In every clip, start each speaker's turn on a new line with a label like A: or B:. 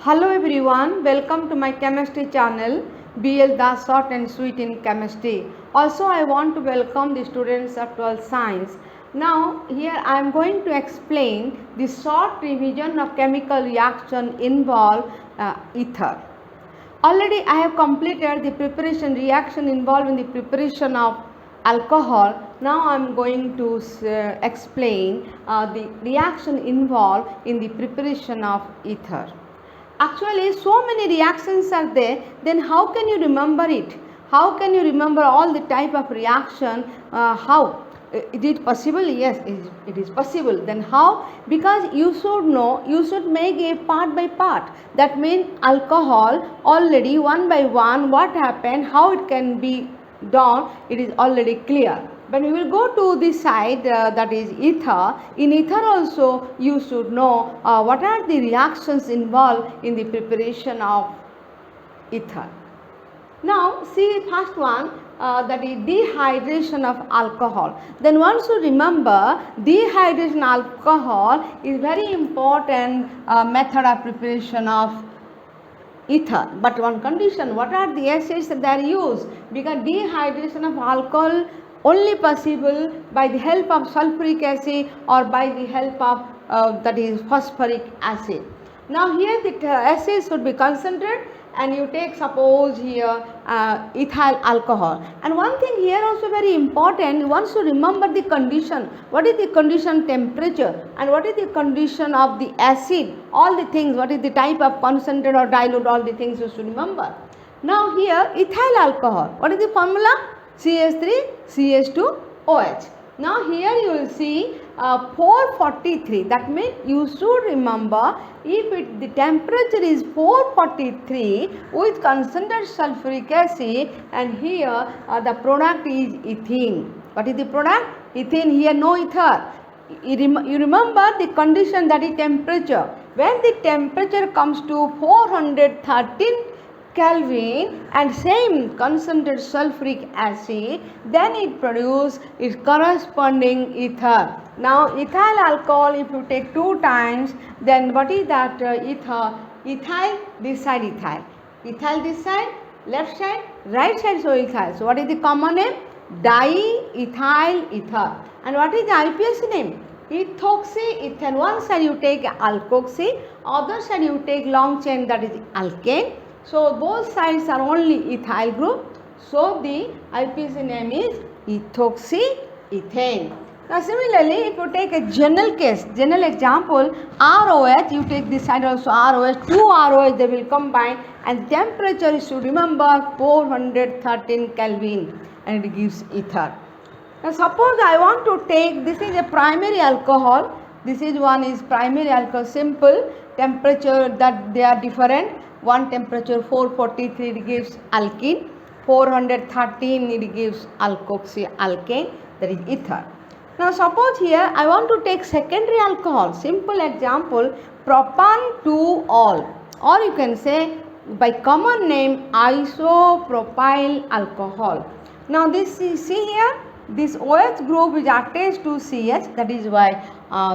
A: Hello everyone, welcome to my chemistry channel BL Das Short and Sweet in Chemistry. Also I want to welcome the students of 12th Science. Now here I am going to explain the short revision of chemical reaction involve ether. Already I have completed the preparation reaction involved in the preparation of alcohol. Now I am going to explain the reaction involved in the preparation of ether. Actually, so many reactions are there, then how can you remember it? How can you remember all the type of reaction? How? Is it possible? Yes, it is possible. Then how? Because you should know, you should make a part by part. That means alcohol already one by one, what happened, how it can be done, it is already clear. When we will go to the side that is ether, in ether also you should know what are the reactions involved in the preparation of ether. Now see first one that is dehydration of alcohol. Then one should remember dehydration alcohol is very important method of preparation of ether, but one condition, what are the acids that are used? Because dehydration of alcohol only possible by the help of sulfuric acid or by the help of that is phosphoric acid. Now here the acid should be concentrated and you take suppose here ethyl alcohol. And one thing here also very important, one should remember the condition. What is the condition temperature and what is the condition of the acid, all the things, what is the type of concentrate or dilute, all the things you should remember. Now here ethyl alcohol, what is the formula? CH3 CH2 OH. Now here you will see 443, that means you should remember if the temperature is 443 with concentrated sulfuric acid and here the product is ethene. What is the product? Ethene, here no ether. You remember the condition, that is temperature. When the temperature comes to 413 Kelvin and same concentrated sulfuric acid, then it produces its corresponding ether. Now ethyl alcohol, if you take 2 times, then what is that ether? Ethyl, this side ethyl. Ethyl this side, left side, right side, so ethyl. So what is the common name? Diethyl ether. And what is the IUPAC name? Ethoxyethane. One side you take alkoxy, other side you take long chain, that is alkane. So both sides are only ethyl group. So the IUPAC name is ethoxyethane. Now similarly, if you take a general case, general example, ROH, you take this side also ROH, 2 ROH they will combine and temperature you should remember 413 Kelvin and it gives ether. Now suppose I want to take, this is a primary alcohol, this is one is primary alcohol, simple, temperature that they are different. One temperature 443 it gives alkene, 413 it gives alkoxy alkane, that is ether. Now suppose here I want to take secondary alcohol, simple example, propan 2-ol, or you can say by common name isopropyl alcohol. Now this is, see here, this OH group is attached to CH, that is why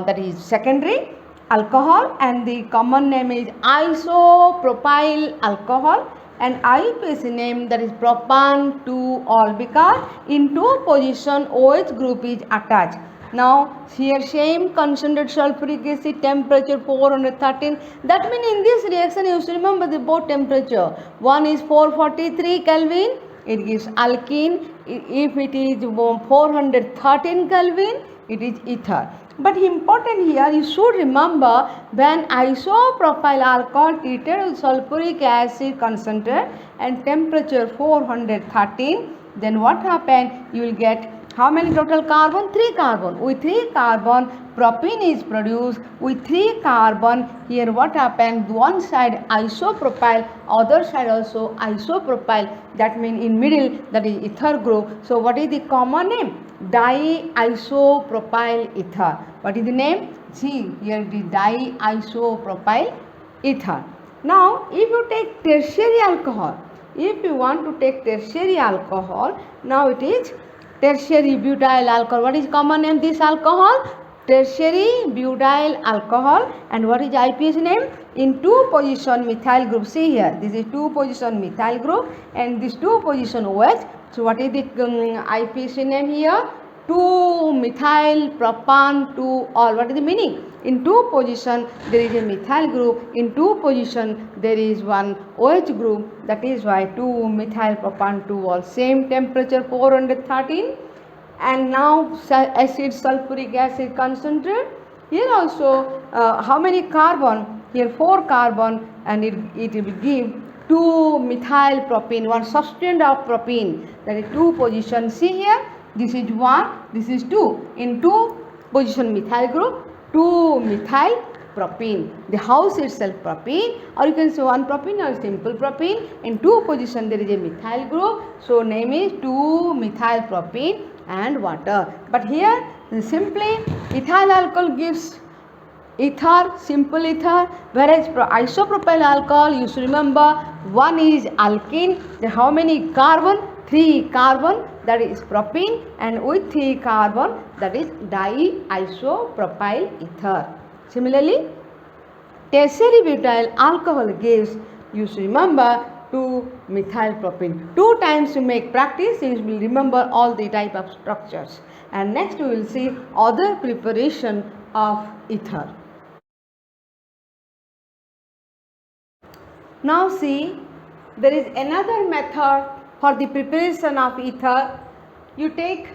A: that is secondary alcohol, and the common name is isopropyl alcohol, and IUPAC name, that is propan 2-ol, because in 2 position OH group is attached. Now here same concentrated sulfuric acid, temperature 413, that means in this reaction you should remember the both temperature. One is 443 Kelvin, it gives alkene. If it is 413 Kelvin, it is ether. But important here, you should remember when isopropyl alcohol treated with sulfuric acid concentrate and temperature 413, then what happened? You will get how many total carbon? 3 carbon. With 3 carbon, propene is produced. With 3 carbon, here what happened? One side isopropyl, other side also isopropyl. That means in middle, that is ether group. So what is the common name? Diisopropyl ether. What is the name? See, here it is diisopropyl ether. Now, if you take tertiary alcohol, if you want to take tertiary alcohol, now it is tertiary butyl alcohol. What is common name this alcohol? tertiary butyl alcohol. And what is IPS name? In 2 position methyl group. See here, this is 2 position methyl group and this 2 position OH. So what is the IPS name here? 2 methyl propan 2 all. What is the meaning? In 2 position there is a methyl group, in 2 position there is one OH group, that is why 2 methyl propan 2 all. Same temperature 413. And now acid sulfuric acid concentrate. Here also how many carbon? Here 4 carbon, and it will give 2 methyl propene, one substituent of propene, that is 2 position. See here, this is 1, this is 2. In 2 position methyl group, 2 methyl propene. The house itself propene, or you can say 1 propene or simple propene. In 2 position there is a methyl group, so name is 2 methyl propene and water. But here simply ethyl alcohol gives ether, simple ether, whereas isopropyl alcohol, you should remember, one is alkene. Then how many carbon? 3 carbon, that is propene, and with 3 carbon, that is diisopropyl ether. Similarly, tertiary butyl alcohol gives, you should remember, 2 methyl propene. 2 times you make practice, you will remember all the type of structures. And next we will see other preparation of ether. Now see, there is another method for the preparation of ether. You take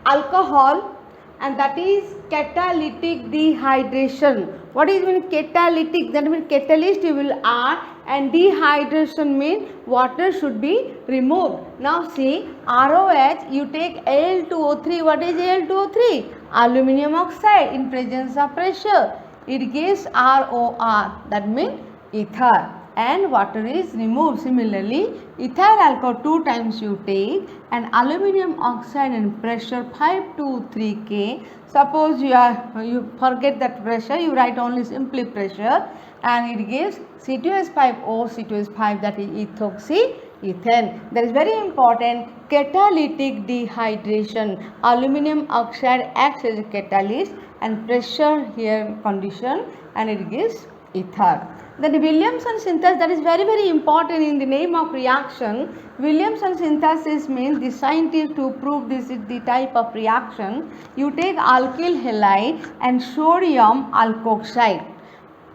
A: alcohol, and that is catalytic dehydration. What is mean catalytic? That means catalyst you will add, and dehydration means water should be removed. Now see, ROH, you take Al2O3. What is Al2O3? Aluminium oxide in presence of pressure. It gives ROR, that means ether, and water is removed. Similarly, ethyl alcohol 2 times you take, and aluminium oxide and pressure 5 to 3 K. Suppose you forget that pressure, you write only simply pressure, and it gives C2H5O, C2H5, that is ethoxyethane. That is very important. Catalytic dehydration. Aluminium oxide acts as a catalyst, and pressure here condition, and it gives ether. Then Williamson synthesis, that is very very important in the name of reaction. Williamson synthesis means the scientist to prove this is the type of reaction. You take alkyl halide and sodium alkoxide.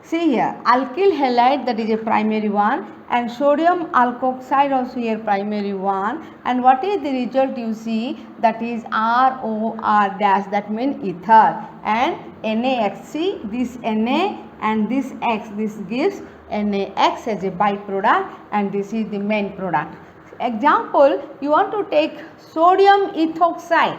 A: See here, alkyl halide, that is a primary one, and sodium alkoxide also here primary one. And what is the result you see? That is ROR dash, that means ether, and NaHC, this Na and this X, this gives NaX as a byproduct, and this is the main product. Example, you want to take sodium ethoxide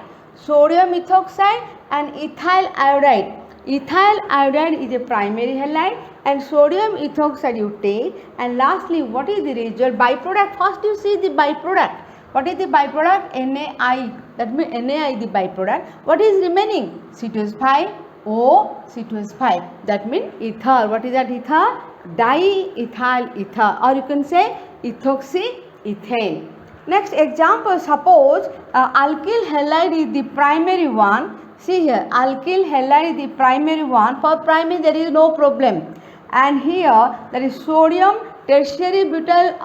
A: and ethyl iodide. Ethyl iodide is a primary halide, and sodium ethoxide you take, and lastly what is the result? Byproduct. First you see the byproduct. What is the byproduct? NaI, that means NaI the byproduct. What is remaining? C2H5 O, C2H5, that means ether. What is that ether? Diethyl ether, or you can say ethoxyethane. Next example, suppose alkyl halide is the primary one. See here, alkyl halide is the primary one. For primary there is no problem, and here there is sodium tertiary butyl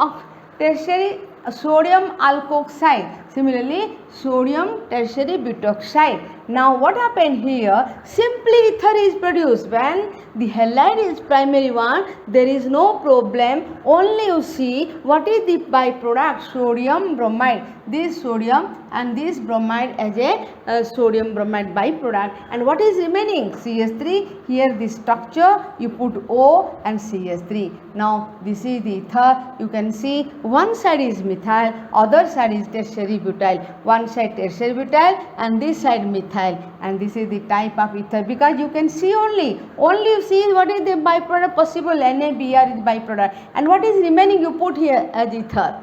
A: tertiary sodium alkoxide. Similarly, sodium tertiary butoxide. Now what happened here? Simply ether is produced. When the halide is primary one, there is no problem. Only you see what is the byproduct? Sodium bromide. This sodium and this bromide as a sodium bromide byproduct. And what is remaining? CH3. Here the structure you put O and CH3. Now this is the ether. You can see one side is methyl, other side is tertiary butyl. One side tertiary butyl and this side methyl. And this is the type of ether, because you can see only you see what is the byproduct possible. NaBr is byproduct, and what is remaining you put here as ether.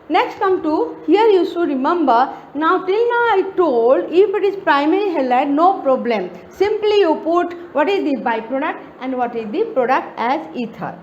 A: Next come to here, you should remember, now till now I told if it is primary halide no problem, simply you put what is the byproduct and what is the product as ether.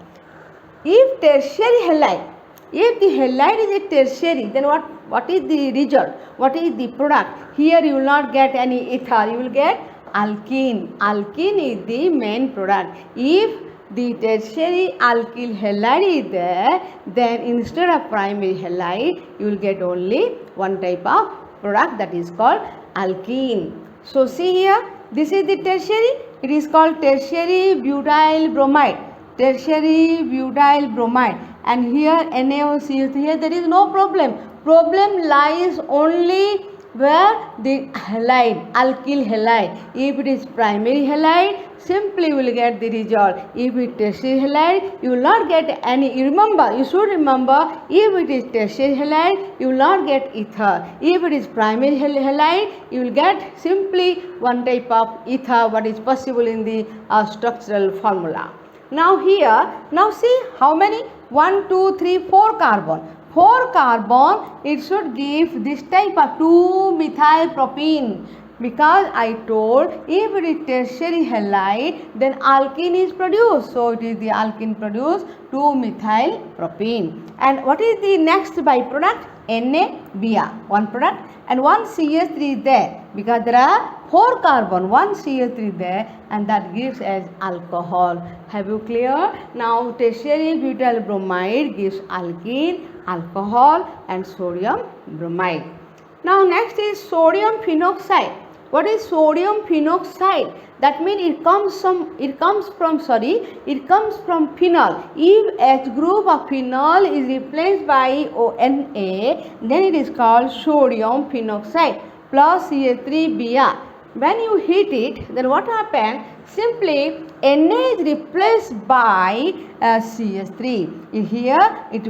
A: If tertiary halide, if the halide is a tertiary, then what is the result? What is the product? Here you will not get any ether, you will get alkene. Alkene is the main product. If the tertiary alkyl halide is there, then instead of primary halide, you will get only one type of product, that is called alkene. So see here, this is the tertiary. It is called tertiary butyl bromide. Tertiary butyl bromide. And here NaOCl3, here there is no problem. Problem lies only where the halide, alkyl halide. If it is primary halide, simply you will get the result. If it is tertiary halide, you will not get any. Remember, you should remember, if it is tertiary halide, you will not get ether. If it is primary halide, you will get simply one type of ether, what is possible in the structural formula. Now here, now see how many? 1, 2, 3, 4 carbon. 4 carbon, it should give this type of 2-methyl propene, because I told if it is tertiary halide, then alkene is produced. So it is the alkene produced 2-methyl propene. And what is the next byproduct? NaBr, one product, and one CH3 is there, because there are 4 carbon, one CH3 there, and that gives as alcohol. Have you clear? Now tertiary butyl bromide gives alkene, alcohol, and sodium bromide. Now next is sodium phenoxide. What is sodium phenoxide? That means it comes from phenol. If H group of phenol is replaced by ONA, then it is called sodium phenoxide plus CH3Br. When you heat it, then what happens? Simply Na is replaced by CH3. Here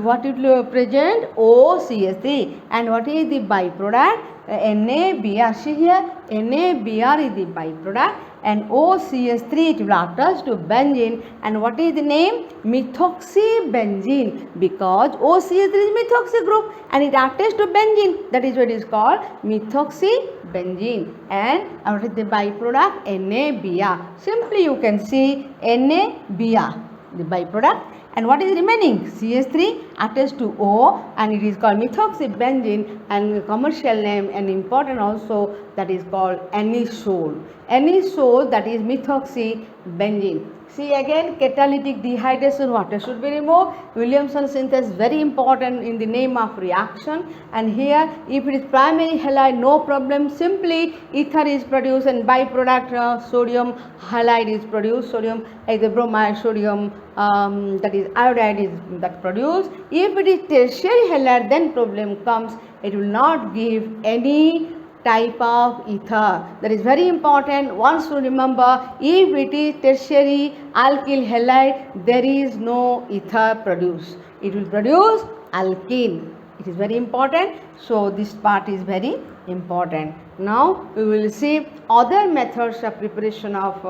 A: what it will present? OCH3. And what is the byproduct? NaBr. See here, NaBr is the byproduct, and OCH3 it will attach to benzene. And what is the name? Methoxybenzene, because OCH3 is methoxy group and it attaches to benzene. That is what is called methoxybenzene. And what is the byproduct? NaBr. Simply you can see NaBr, the byproduct. And what is remaining? CH3 attached to O, and it is called methoxybenzene, and the commercial name and important also, that is called anisole. Anisole, that is methoxybenzene. See again, catalytic dehydration, water should be removed. Williamson synthesis, very important in the name of reaction. And here, if it is primary halide, no problem. Simply ether is produced, and byproduct sodium halide is produced. Sodium is the bromide, sodium that is iodide is that produced. If it is tertiary halide, then problem comes. It will not give any type of ether. That is very important. Once to remember, if it is tertiary alkyl halide, there is no ether produced. It will produce alkene. It is very important. So this part is very important. Now we will see other methods of preparation of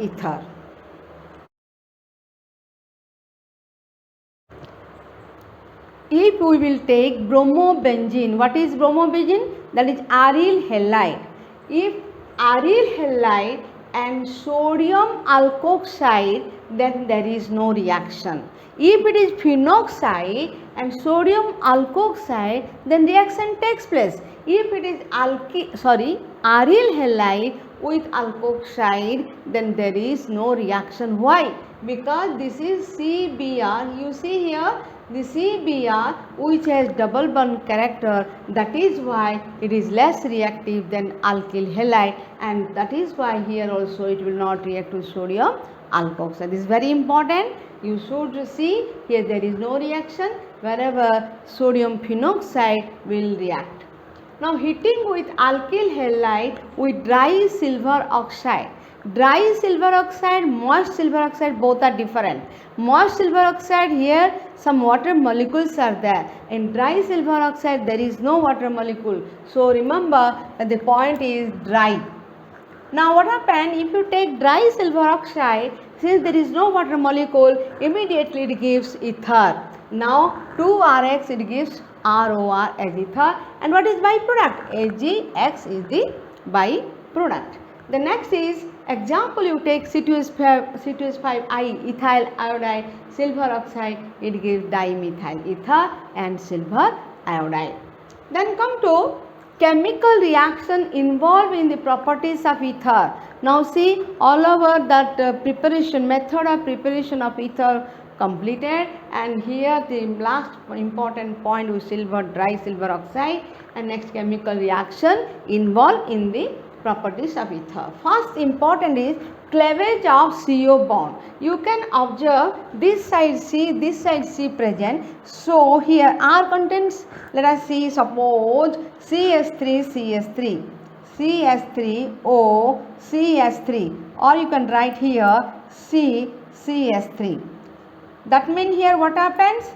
A: ether. If we will take bromobenzene, what is bromobenzene? That is aryl halide. If aryl halide and sodium alkoxide, then there is no reaction. If it is phenoxide and sodium alkoxide, then reaction takes place. If it is aryl halide with alkoxide, then there is no reaction. Why? Because this is CBr. You see here, the CBr which has double bond character, that is why it is less reactive than alkyl halide, and that is why here also it will not react to sodium alkoxide. This is very important. You should see here there is no reaction wherever sodium phenoxide will react. Now heating with alkyl halide with dry silver oxide. Dry silver oxide, moist silver oxide, both are different. Moist silver oxide, here some water molecules are there. In dry silver oxide there is no water molecule. So remember that the point is dry. Now what happens if you take dry silver oxide, since there is no water molecule, immediately it gives ether. Now 2RX it gives ROR as ether. And what is byproduct? AgX is the byproduct. The next is example, you take C2H5I, ethyl iodide, silver oxide, it gives dimethyl ether and silver iodide. Then come to chemical reaction involved in the properties of ether. Now see all over that preparation method of preparation of ether completed, and here the last important point with silver, dry silver oxide, and next chemical reaction involved in the properties of ether. First important is cleavage of CO bond. You can observe this side C, this side C present. So here R contains, let us see, suppose CS3 CS3 CS3O CS3, or you can write here C CS3. That means here what happens?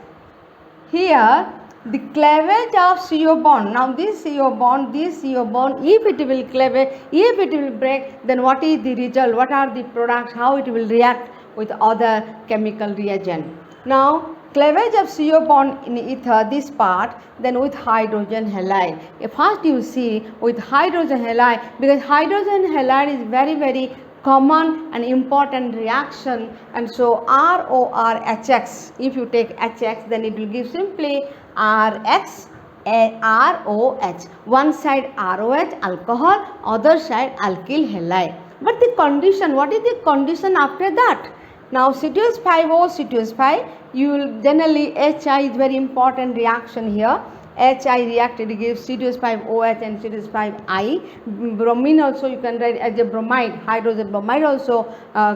A: Here the cleavage of CO bond. Now this CO bond, if it will cleave, if it will break, then what is the result? What are the products? How it will react with other chemical reagent? Now cleavage of CO bond in ether, this part, then with hydrogen halide. First you see with hydrogen halide, because hydrogen halide is very common and important reaction, and so RORHX, if you take HX, then it will give simply RX ROH. One side ROH alcohol, other side alkyl halide. But the condition, what is the condition after that? Now C2H5O, C2H5, you will generally HI is very important reaction here. HI reacted gives C2H5OH and C2H5I. Bromine also you can write as a bromide, hydrogen bromide also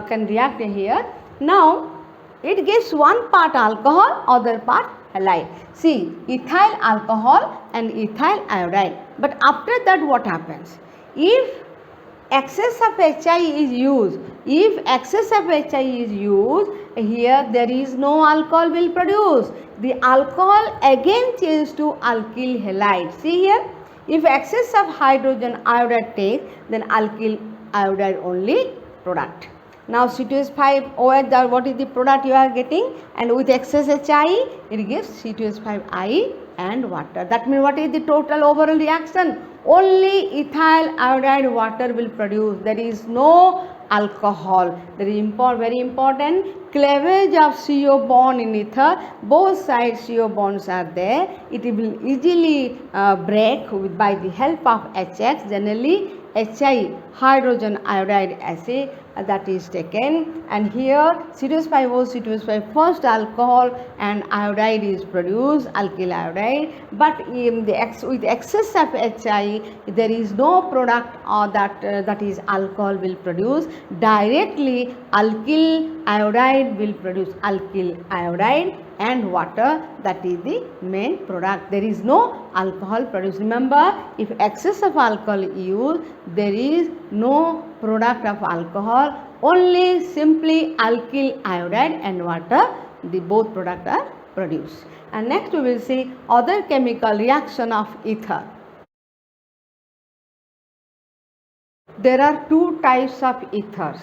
A: can react here. Now it gives one part alcohol, other part halide. See, ethyl alcohol and ethyl iodide. But after that what happens? If excess of HI is used, here there is no alcohol will produce. The alcohol again changes to alkyl halide. See here, if excess of hydrogen iodide takes, then alkyl iodide only product. Now C2H5OH, what is the product you are getting, and with excess HI it gives C2H5I and water. That means what is the total overall reaction? Only ethyl iodide water will produce. There is no alcohol. There is very important cleavage of CO bond in ether. Both sides CO bonds are there. It will easily break by the help of HX. Generally HI, hydrogen iodide acid, that is taken, and here C2H5O, C2H5, first alcohol and iodide is produced, alkyl iodide, but in with excess of HI there is no product or that is alcohol will produce. Directly alkyl iodide will produce alkyl iodide and water, that is the main product. There is no alcohol produced. Remember, if excess of alcohol is used, there is no product of alcohol, only simply alkyl iodide and water, the both products are produced. And next we will see other chemical reaction of ether. There are two types of ethers.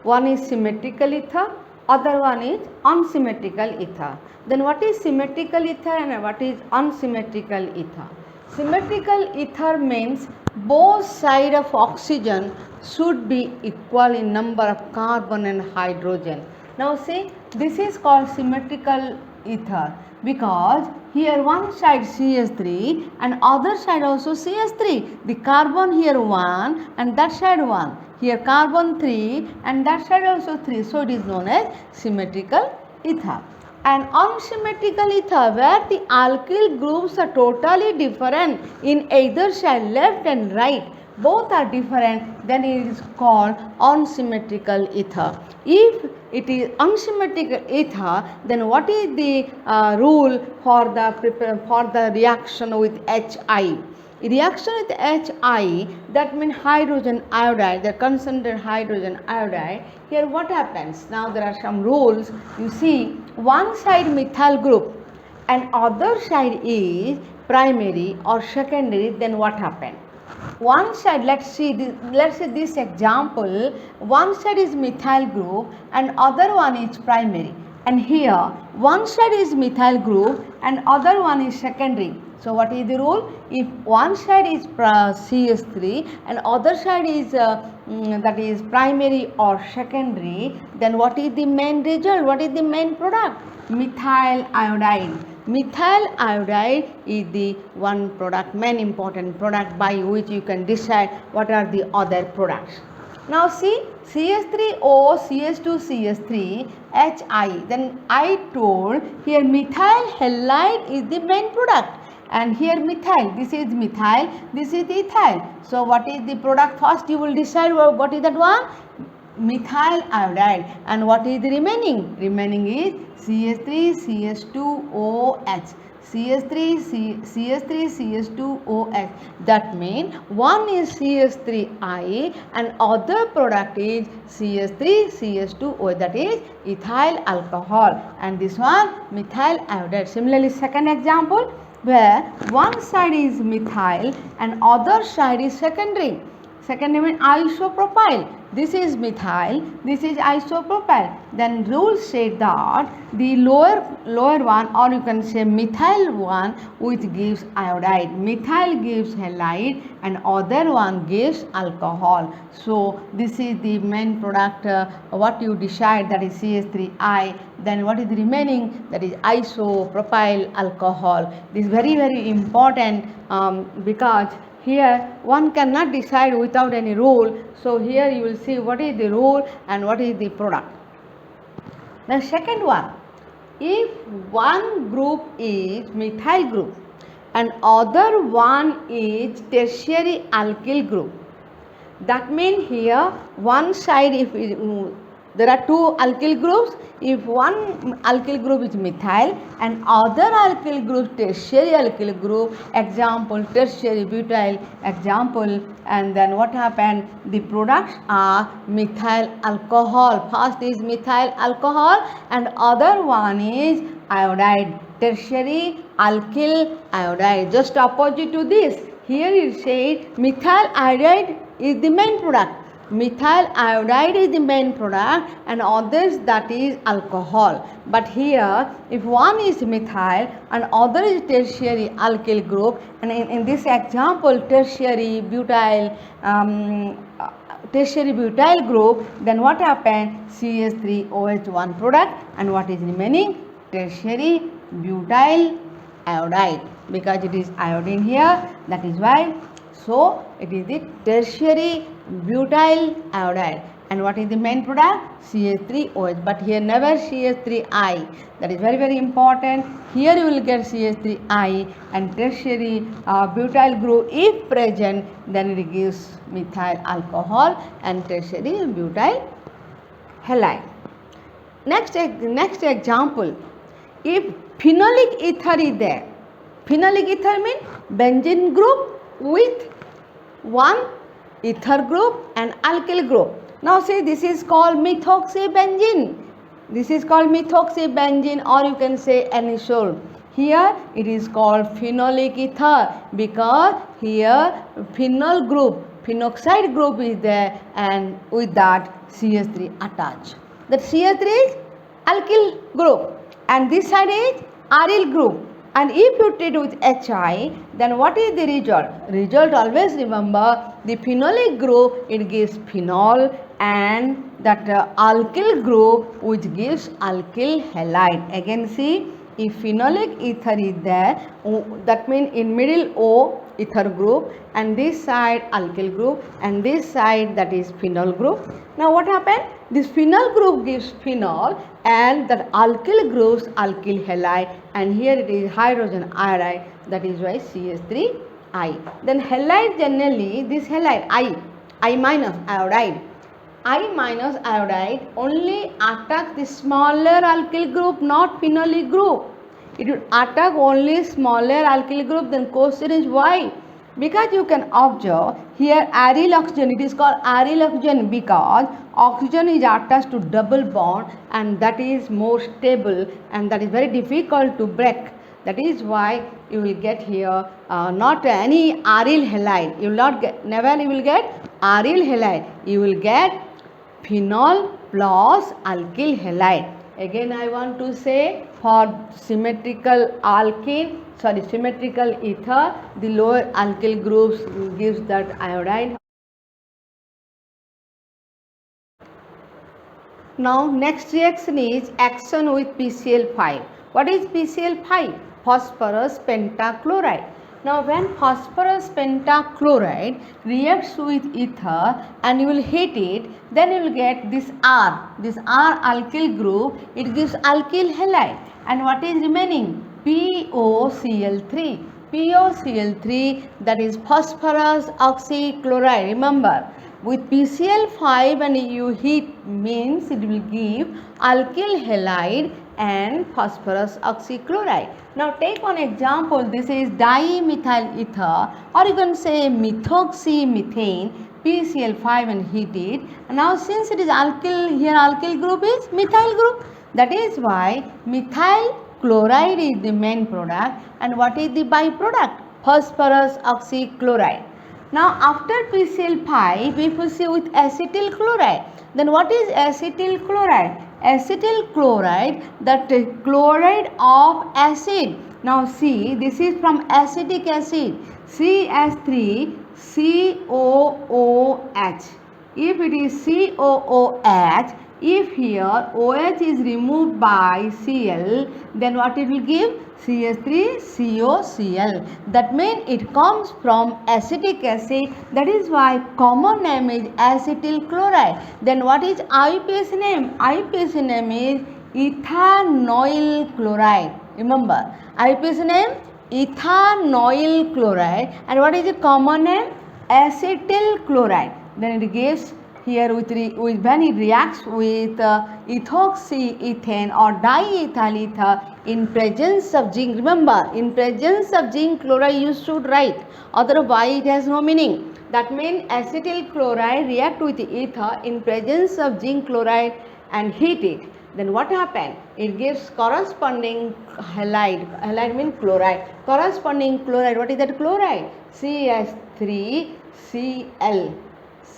A: One is symmetrical ether, other one is unsymmetrical ether. Then what is symmetrical ether and what is unsymmetrical ether? Symmetrical ether means both sides of oxygen should be equal in number of carbon and hydrogen. Now see, this is called symmetrical ether because here one side CH3 and other side also CH3. The carbon here 1 and that side 1. Here carbon 3 and that side also 3. So it is known as symmetrical ether. And unsymmetrical ether, where the alkyl groups are totally different in either side, left and right, both are different, then it is called unsymmetrical ether. If it is unsymmetrical ether, then what is the rule for the reaction with HI? Reaction with HI, that means hydrogen iodide, the concentrated hydrogen iodide. Here what happens? Now there are some rules. You see, one side methyl group and other side is primary or secondary, then what happens? One side, let's say this example, one side is methyl group and other one is primary, and here one side is methyl group and other one is secondary. So what is the rule? If one side is CH3 and other side is that is primary or secondary, then what is the main result? What is the main product? Methyl iodide. Methyl iodide is the one product, main important product by which you can decide what are the other products. Now see, CH3O, CH2, CH3, HI. Then I told here methyl halide is the main product. And here methyl, this is methyl, this is ethyl. So what is the product? First you will decide what is that one? Methyl iodide. And what is the remaining? Remaining is CH3, CH2OH. CH3, CH2OH. That means one is CH3I and other product is CH3, CH2OH, that is ethyl alcohol, and this one methyl iodide. Similarly, second example where one side is methyl and other side is secondary. Secondary means isopropyl. This is methyl, this is isopropyl. Then rule said that the lower one, or you can say methyl one, which gives iodide. Methyl gives halide and other one gives alcohol. So this is the main product. What you decide, that is CH3I. Then what is the remaining? That is isopropyl alcohol. This is very, very important because here one cannot decide without any rule. So here you will see what is the rule and what is the product. The second one, if one group is methyl group and other one is tertiary alkyl group, that means here one side, if there are two alkyl groups, if one alkyl group is methyl and other alkyl group tertiary alkyl group, example tertiary butyl, example, and then what happened, the products are methyl alcohol. First is methyl alcohol and other one is iodide, tertiary alkyl iodide. Just opposite to this, here it says methyl iodide is the main product. Methyl iodide is the main product and others, that is alcohol. But here if one is methyl and other is tertiary alkyl group, and in this example tertiary butyl group, then what happened, CH3OH one product, and what is remaining, tertiary butyl iodide, because it is iodine here, that is why. So it is the tertiary butyl iodide. And what is the main product? CH3OH. But here never CH3I. That is very, very important. Here you will get CH3I and tertiary butyl group if present, then it gives methyl alcohol and tertiary butyl halide. Next example, if phenolic ether is there. Phenolic ether means benzene group with one ether group and alkyl group. Now say this is called methoxybenzene. This is called methoxybenzene, or you can say anisole. Here it is called phenolic ether because here phenol group, phenoxide group is there, and with that CH3 attached. That CH3 is alkyl group and this side is aryl group. And if you treat with HI, then what is the result? Result, always remember, the phenolic group, it gives phenol, and that alkyl group which gives alkyl halide. Again see, if phenolic ether is there, that means in middle O ether group, and this side alkyl group, and this side, that is phenol group. Now what happened? This phenol group gives phenol and that alkyl groups alkyl halide, and here it is hydrogen iodide, that is why CH3I. Then halide, generally this halide I minus iodide. I minus iodide only attacks the smaller alkyl group, not phenolic group. It will attack only smaller alkyl group. Then question is why? Because you can observe here aryl oxygen, it is called aryl oxygen because oxygen is attached to double bond, and that is more stable and that is very difficult to break. That is why you will get here not any aryl halide. You will not get, never you will get aryl halide. You will get phenol plus alkyl halide. Again I want to say, for symmetrical ether, the lower alkyl groups gives that iodide. Now next reaction is action with PCl5. What is PCl5? Phosphorus pentachloride. Now when phosphorus pentachloride reacts with ether and you will heat it, then you will get this R alkyl group, it gives alkyl halide. And what is remaining? POCl3. POCl3, that is phosphorus oxychloride. Remember, with PCl5 and you heat means it will give alkyl halide and phosphorus oxychloride. Now take one example. This is dimethyl ether, or you can say methoxymethane, PCl5 and heat it. And now since it is alkyl, here alkyl group is methyl group. That is why methyl chloride is the main product, and what is the byproduct? Phosphorus oxychloride. Now after PCl5 we proceed with acetyl chloride. Then what is acetyl chloride? Acetyl chloride, that chloride of acid. Now see, this is from acetic acid, CH3COOH. If it is COOH, if here OH is removed by Cl, then what it will give? CH3COCl. That means it comes from acetic acid. That is why common name is acetyl chloride. Then what is IUPAC name? IUPAC name is ethanoyl chloride. Remember, IUPAC name ethanoyl chloride. And what is the common name? Acetyl chloride. Then it gives here with when it reacts with ethoxyethane or diethyl ether in presence of zinc. Remember, in presence of zinc chloride you should write, otherwise it has no meaning. That means acetyl chloride react with ether in presence of zinc chloride and heat it. Then what happen? It gives corresponding halide. Halide means chloride. Corresponding chloride. What is that chloride? CH3Cl.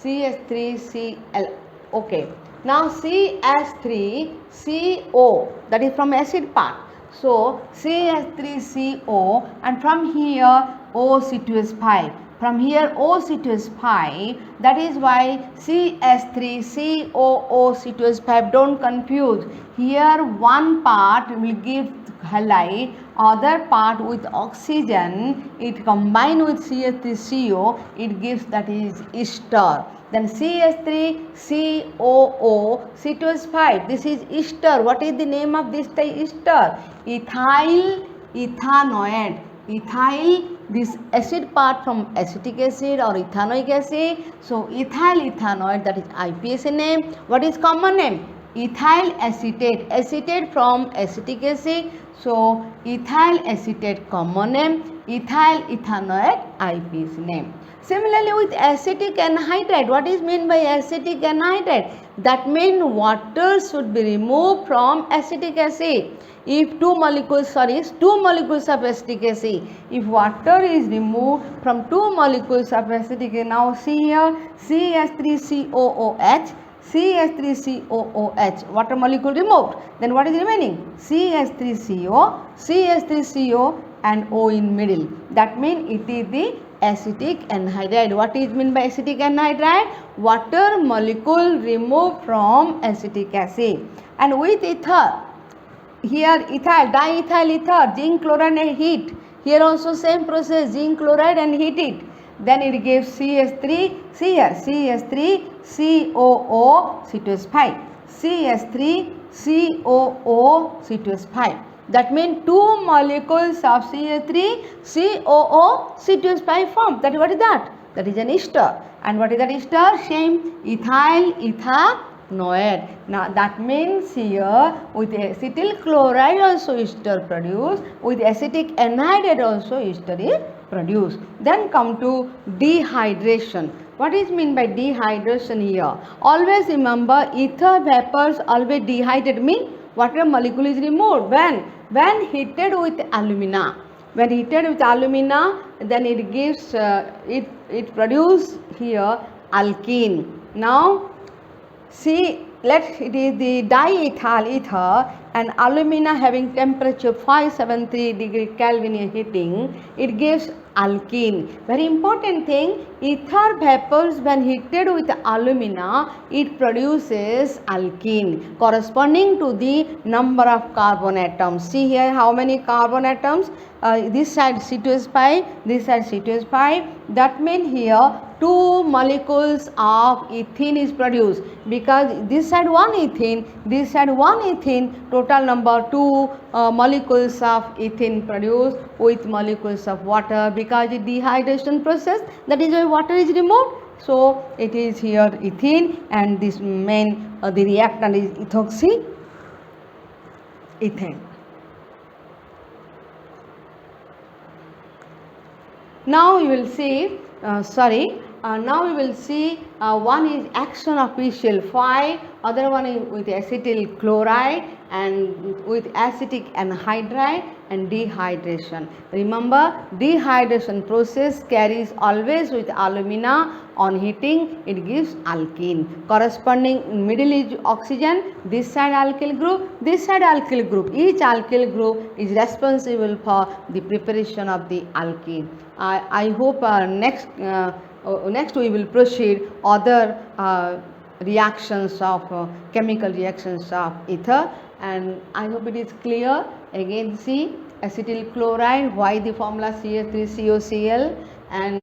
A: CH3Cl. Okay. Now CH3CO, that is from acid part. So CH3CO, and from here OC2H5. From here OC2H5, that is why CH3COOC2H5. Don't confuse. Here one part will give halide, other part with oxygen, it combine with CH3CO, it gives, that is ester. Then CH3COOC2H5, this is ester. What is the name of this ester? Ethyl ethanoate. Ethyl, this acid part from acetic acid or ethanoic acid. So ethyl ethanoate, that is IUPAC name. What is common name? Ethyl acetate. Acetate from acetic acid. So ethyl acetate common name. Ethyl ethanoate IUPAC name. Similarly with acetic anhydride, what is meant by acetic anhydride? That means water should be removed from acetic acid. If two molecules of acetic acid, if water is removed from two molecules of acetic acid, now see here CH3COOH, CH3COOH, water molecule removed, then what is remaining? CH3CO, CH3CO and O in middle. That means it is the acetic anhydride. What is meant by acetic anhydride? Water molecule removed from acetic acid. And with ether, here ethyl, diethyl ether, zinc chloride and heat. Here also same process, zinc chloride and heat it. Then it gives CH3, here CH3COOC2H5, CH3COOC2H5. That means two molecules of CH3COOC2H5 formed. That what is that? That is an ester. And what is that ester? Same, ethyl ethanoate. Now that means here with acetyl chloride also ester produced, with acetic anhydride also ester is produced. Then come to dehydration. What is meant by dehydration here? Always remember, ether vapors always dehydrated means water molecule is removed. When heated with alumina. When heated with alumina, then it gives, it produces here alkene. Now see, it is the diethyl ether and alumina having temperature 573 degree Kelvin heating, it gives alkene. Very important thing, ether vapors when heated with alumina, it produces alkene corresponding to the number of carbon atoms. See here how many carbon atoms? this side C2H5, this side C2H5. That means here 2 molecules of ethene is produced, because this side 1 ethene, this side 1 ethene, total number 2 molecules of ethene produced with molecules of water, because the dehydration process, that is why water is removed. So it is here ethene, and this main the reactant is ethoxy ethane. Now you will see, now we will see one is action of PCl5, other one is with acetyl chloride and with acetic anhydride and dehydration. Remember, dehydration process carries always with alumina. On heating, it gives alkene. Corresponding middle is oxygen, this side alkyl group, this side alkyl group. Each alkyl group is responsible for the preparation of the alkene. I hope next we will proceed other reactions of chemical reactions of ether, and I hope it is clear. Again, see acetyl chloride, why the formula CH3COCl, and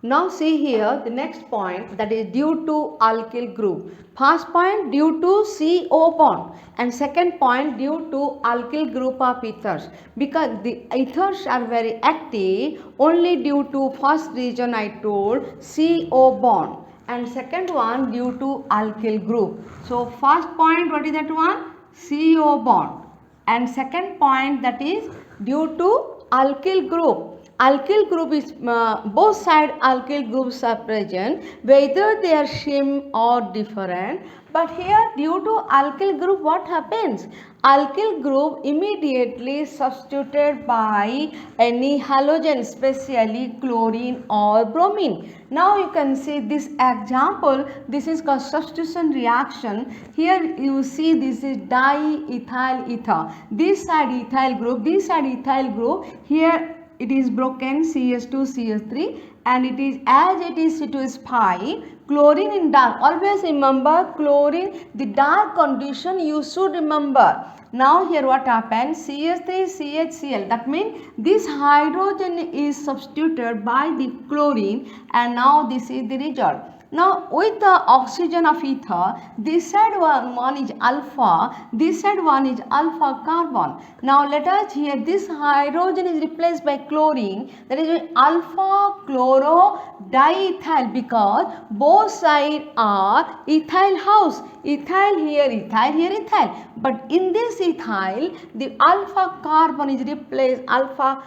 A: now see here the next point, that is due to alkyl group. First point due to CO bond, and second point due to alkyl group of ethers, because the ethers are very active only due to first reason I told, CO bond, and second one due to alkyl group. So first point, what is that one? CO bond, and second point, that is due to alkyl group. Alkyl group is both side alkyl groups are present, whether they are same or different. But here due to alkyl group, what happens? Alkyl group immediately substituted by any halogen, especially chlorine or bromine. Now you can see this example, this is called substitution reaction. Here you see this is diethyl ether. This side ethyl group, this side ethyl group, here it is broken CH2 CH3, and it is as it is C2H5, chlorine in dark. Always remember chlorine, the dark condition you should remember. Now here what happens? CH3 CHCl, that means this hydrogen is substituted by the chlorine, and now this is the result. Now with the oxygen of ether, this side one is alpha, this side one is alpha carbon. Now let us here, this hydrogen is replaced by chlorine, that is alpha chloro diethyl, because both sides are ethyl house. Ethyl here, ethyl here, ethyl. But in this ethyl, the alpha carbon is replaced, alpha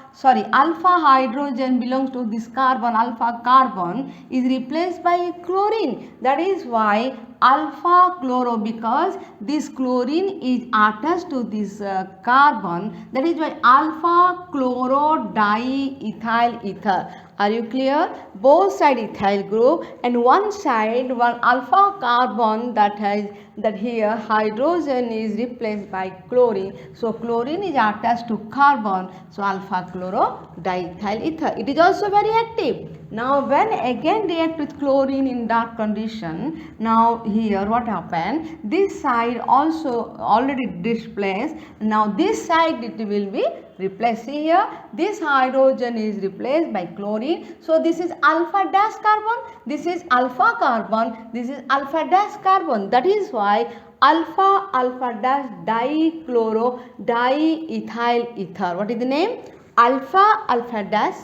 A: hydrogen belongs to this carbon, alpha carbon is replaced by chlorine. That is why alpha chloro, because this chlorine is attached to this carbon, that is why alpha chloro diethyl ether. Are you clear? Both side ethyl group, and one side one alpha carbon, that here hydrogen is replaced by chlorine. So chlorine is attached to carbon, so alpha chloro diethyl ether. It is also very active. Now when again react with chlorine in dark condition, now here what happened? This side also already displaced. Now this side it will be replaced. See here, this hydrogen is replaced by chlorine. So this is alpha dash carbon, this is alpha carbon, this is alpha dash carbon. That is why alpha dash dichloro diethyl ether. What is the name? Alpha dash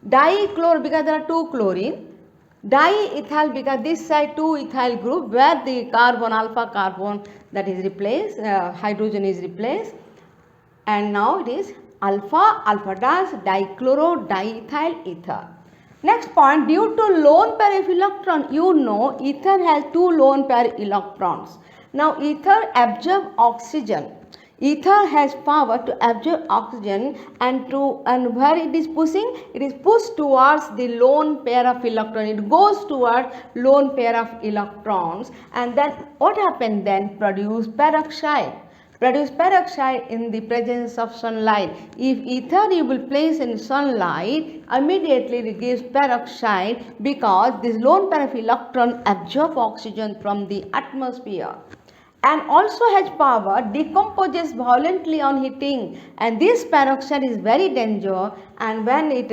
A: dichloro, because there are two chlorine, diethyl because this side two ethyl group where the carbon alpha carbon that is replaced, hydrogen is replaced, and now it is alpha dash dichloro diethyl ether. Next point, due to lone pair of electron, you know ether has two lone pair electrons. Now ether absorbs oxygen. Ether has power to absorb oxygen, and where it is pushing? It is pushed towards the lone pair of electrons. It goes towards lone pair of electrons, and then what happens then? Produce peroxide. Produce peroxide in the presence of sunlight. If ether you will place in sunlight, immediately it gives peroxide, because this lone pair of electron absorb oxygen from the atmosphere. and also has power, decomposes violently on heating, and this peroxide is very dangerous, and when it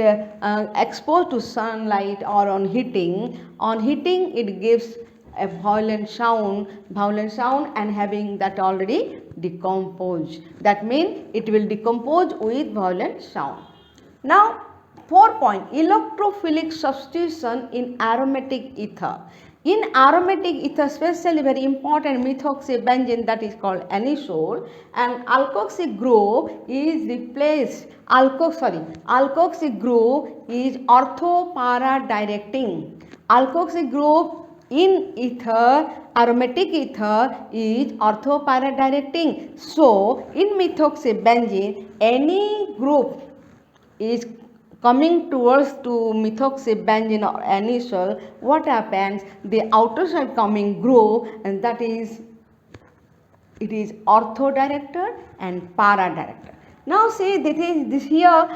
A: exposed to sunlight or on heating it gives a violent sound and having that already decomposed. That means it will decompose with violent sound. Now 4 point, electrophilic substitution in aromatic ether. In aromatic ether, especially very important methoxybenzene, that is called anisole, and alkoxy group is replaced. Alkoxy group is ortho-para directing. Alkoxy group in ether, aromatic ether, is ortho-para directing. So in methoxybenzene, any group is coming towards to methoxybenzene or anisole, what happens? The outer side coming group, and that is, it is ortho directed and para directed. Now see, this here,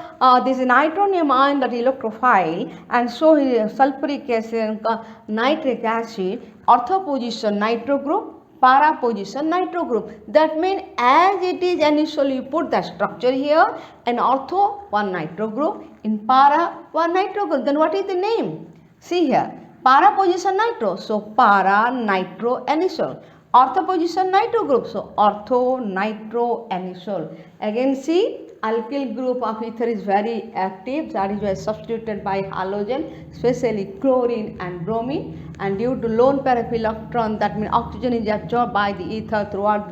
A: this nitronium ion that electrophile, and so here sulfuric acid and nitric acid, ortho position nitro group, para position nitro group. That means as it is anisole, you put the structure here, and ortho one nitro group, in para one nitro group. Then what is the name? See here, para position nitro, so para nitro anisole. Ortho position nitro group, so ortho nitro anisole. Again see, alkyl group of ether is very active, that is why substituted by halogen, especially chlorine and bromine, and due to lone pair of electron, that means oxygen is absorbed by the ether towards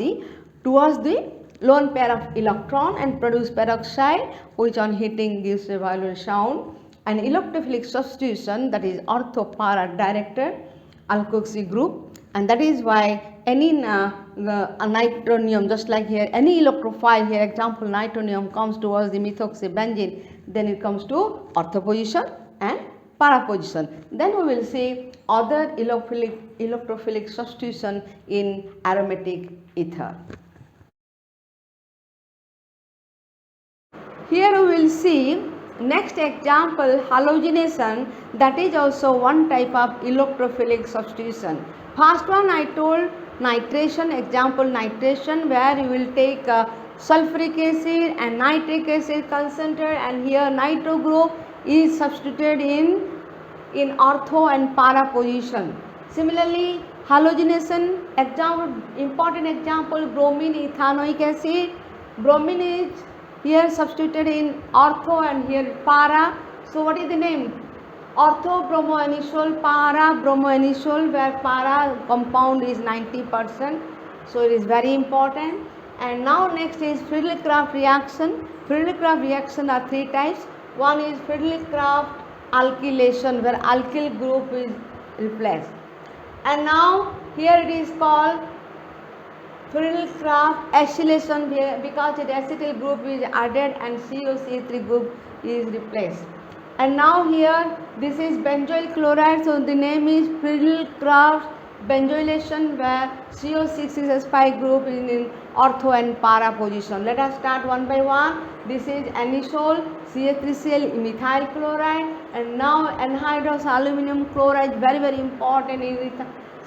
A: the lone pair of electron and produce peroxide, which on heating gives a violent sound. And electrophilic substitution, that is ortho-para directed alkoxy group, and that is why any nitronium, just like here, any electrophile here, example nitronium comes towards the methoxybenzene, then it comes to ortho position and para position. Then we will see other electrophilic substitution in aromatic ether. Here we will see next example, halogenation, that is also one type of electrophilic substitution. First one I told nitration, example nitration, where you will take sulfuric acid and nitric acid concentrate, and here nitro group is substituted in ortho and para position. Similarly, halogenation, example, important example, bromine ethanoic acid. Bromine is here substituted in ortho and here para. So what is the name? Ortho bromoanisole, para bromoanisole, where para compound is 90%. So it is very important. And now next is Friedel-Crafts reaction. Friedel-Crafts reaction are three types. One is Friedel-Crafts alkylation, where alkyl group is replaced. And now here it is called Friedel-Crafts acylation, here because the acetyl group is added and COCH3 group is replaced. And now here this is benzoyl chloride, so the name is Friedel-Crafts benzoylation, where CO6 group is in ortho and para position. Let us start one by one. This is anisole, CH3Cl methyl chloride, and now anhydrous aluminum chloride, very very important in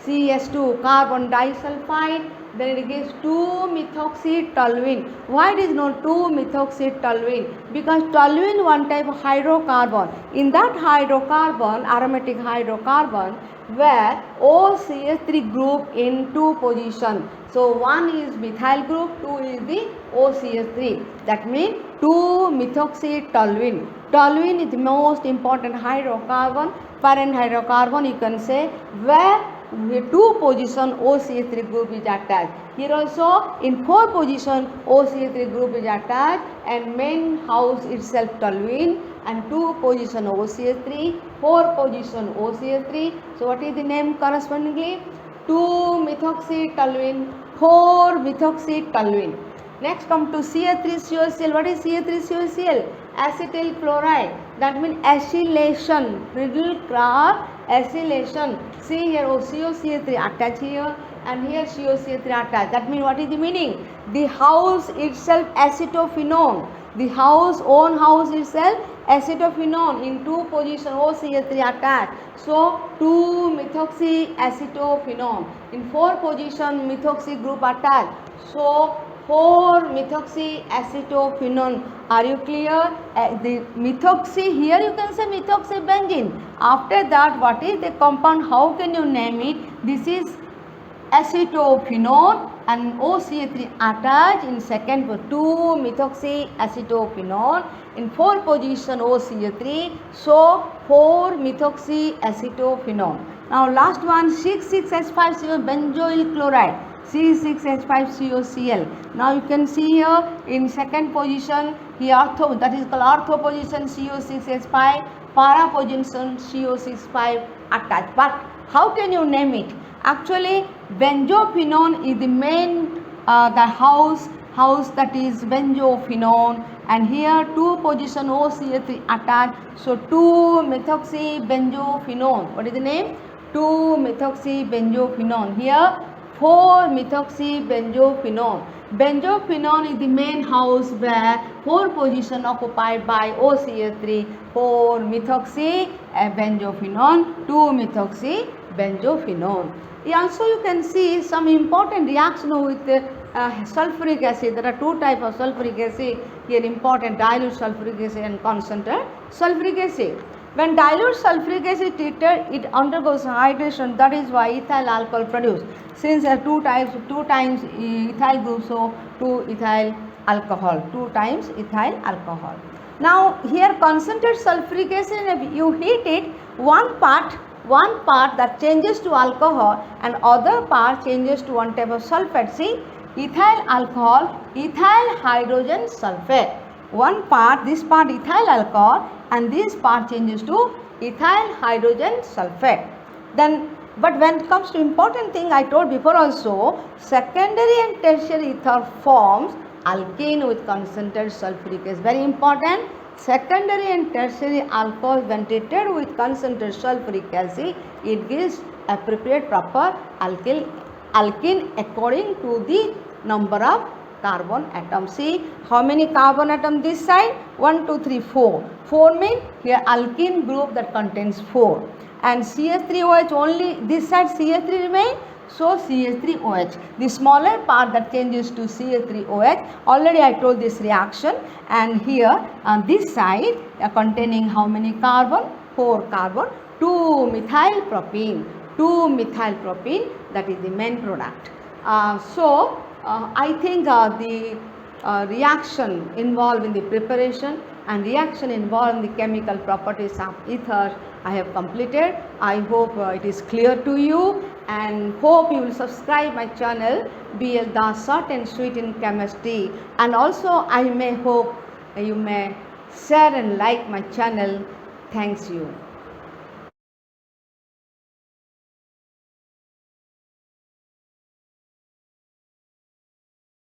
A: CH2 carbon disulfide. Then it gives 2-methoxy-toluene. Why it is known 2-methoxy-toluene? Because toluene one type of hydrocarbon. In that hydrocarbon, aromatic hydrocarbon, where OCH3 group in two position. So one is methyl group, two is the OCH3. That means 2-methoxy-toluene. Toluene is the most important hydrocarbon, parent hydrocarbon you can say, where the two position OCH3 group is attached. Here also in 4 position OCH3 group is attached, and main house itself toluene, and 2 position OCH3, 4 position OCH3. So what is the name correspondingly? 2-methoxy-toluene, 4-methoxy-toluene. Next come to CH3COCl. What is CH3COCl? Acetyl chloride. That means acylation. Friedel-Crafts acylation. See here COCH3 attached here, and here COCH3 attached. That means what is the meaning? The house itself acetophenone. The house, own house itself, acetophenone in 2 position OCH3 attached. So 2 methoxyacetophenone in 4 position methoxy group attached. So 4 methoxyacetophenone. Are you clear? The methoxy, here you can say methoxybenzene. After that, what is the compound? How can you name it? This is acetophenone and OCH3 attached in second 2 methoxyacetophenone in 4 position OCH3. So 4 methoxyacetophenone. Now last one, 6,6H5CO benzoyl chloride, C6H5COCl. Now you can see here in second position, here ortho, that is called ortho position CO6H5, para position CO6H5 attached. But how can you name it? Actually, benzophenone is the main the house that is benzophenone, and here 2 position OCH3 attached. So 2 methoxybenzophenone. What is the name? 2 methoxybenzophenone. Here 4 methoxybenzophenone. Benzophenone is the main house where 4 position occupied by OCH3. 4 methoxybenzophenone, 2 methoxybenzophenone. Also you can see some important reaction with sulfuric acid. There are 2 types of sulfuric acid here, important: dilute sulfuric acid and concentrated sulfuric acid. When dilute sulfuric acid treated, it undergoes hydration. That is why ethyl alcohol produced. Since there are 2 times ethyl group, so 2 ethyl alcohol, 2 times ethyl alcohol. Now here concentrated sulfuric acid, you heat it, one part that changes to alcohol and other part changes to one type of sulfate. See, ethyl alcohol, ethyl hydrogen sulfate. One part, this part ethyl alcohol, and this part changes to ethyl hydrogen sulfate. Then, but when it comes to important thing, I told before also, secondary and tertiary ether forms alkene with concentrated sulfuric acid. Very important. Secondary and tertiary alcohol, when treated with concentrated sulfuric acid, it gives appropriate proper alkene according to the number of carbon atoms. See how many carbon atoms this side? 1, 2, 3, 4. 4 means here alkene group that contains 4. And CH3OH only this side CH3 remain. So CH3OH, the smaller part that changes to CH3OH. Already I told this reaction. And here on this side containing how many carbon? 4 carbon. 2-methylpropene. 2-methylpropene, that is the main product. I think the reaction involved in the preparation and reaction involved in the chemical properties of ether I have completed. I hope it is clear to you, and hope you will subscribe my channel BL Das Short and Sweet in Chemistry, and also I may hope you may share and like my channel. Thanks you.